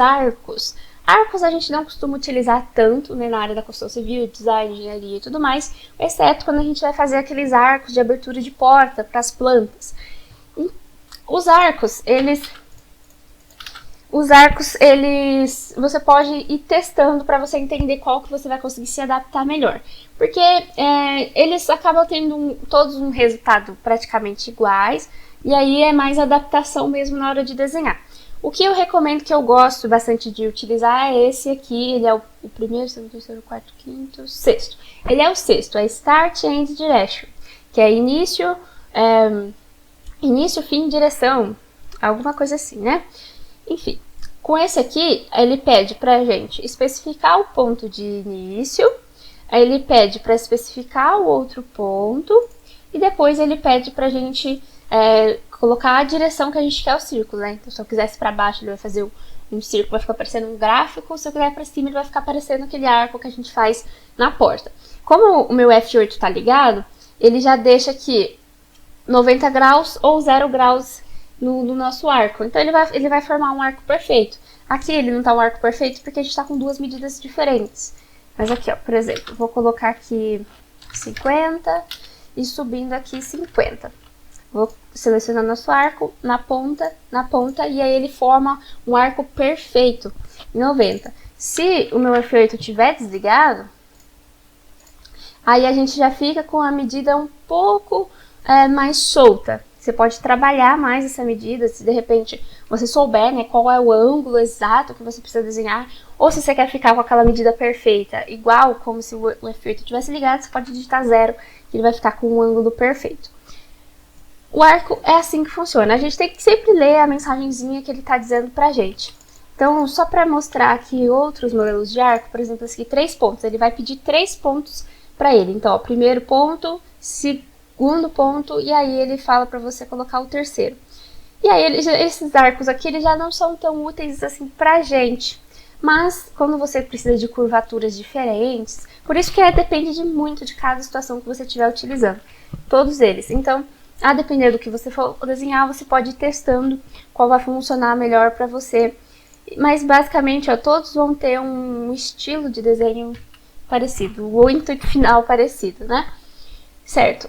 arcos. Arcos a gente não costuma utilizar tanto, né, na área da construção civil, design, engenharia e tudo mais, exceto quando a gente vai fazer aqueles arcos de abertura de porta para as plantas. E os arcos, você pode ir testando para você entender qual que você vai conseguir se adaptar melhor. Porque eles acabam tendo todos um resultado praticamente iguais, e aí é mais adaptação mesmo na hora de desenhar. O que eu recomendo, que eu gosto bastante de utilizar, é esse aqui. Ele é o primeiro, segundo, terceiro, quarto, quinto, sexto. Ele é o sexto, é Start, End, Direction, que é início, fim, direção, alguma coisa assim, né? Enfim, com esse aqui, ele pede pra gente especificar o ponto de início, aí ele pede para especificar o outro ponto, e depois ele pede pra gente colocar a direção que a gente quer o círculo, né? Então, se eu quisesse para baixo, ele vai fazer um círculo, vai ficar parecendo um gráfico. Se eu quiser para cima, ele vai ficar parecendo aquele arco que a gente faz na porta. Como o meu F8 tá ligado, ele já deixa aqui 90 graus ou 0 graus no nosso arco. Então, ele vai formar um arco perfeito. Aqui ele não tá um arco perfeito porque a gente tá com duas medidas diferentes. Mas aqui, ó, por exemplo, vou colocar aqui 50 e subindo aqui 50. Vou selecionar nosso arco na ponta, e aí ele forma um arco perfeito em 90. Se o meu F8 estiver desligado, aí a gente já fica com a medida um pouco mais solta. Você pode trabalhar mais essa medida, se de repente você souber, né, qual é o ângulo exato que você precisa desenhar, ou se você quer ficar com aquela medida perfeita, igual como se o F8 tivesse ligado, você pode digitar 0, que ele vai ficar com um ângulo perfeito. O arco é assim que funciona. A gente tem que sempre ler a mensagenzinha que ele está dizendo pra gente. Então, só para mostrar aqui outros modelos de arco, por exemplo, esse aqui, 3 pontos. Ele vai pedir 3 pontos para ele. Então, ó, primeiro ponto, segundo ponto, e aí ele fala para você colocar o terceiro. E aí, esses arcos aqui, eles já não são tão úteis assim pra gente. Mas, quando você precisa de curvaturas diferentes, por isso que depende muito de cada situação que você estiver utilizando. Todos eles. Então, a depender do que você for desenhar, você pode ir testando qual vai funcionar melhor para você. Mas basicamente, ó, todos vão ter um estilo de desenho parecido, o intuito final parecido, né? Certo.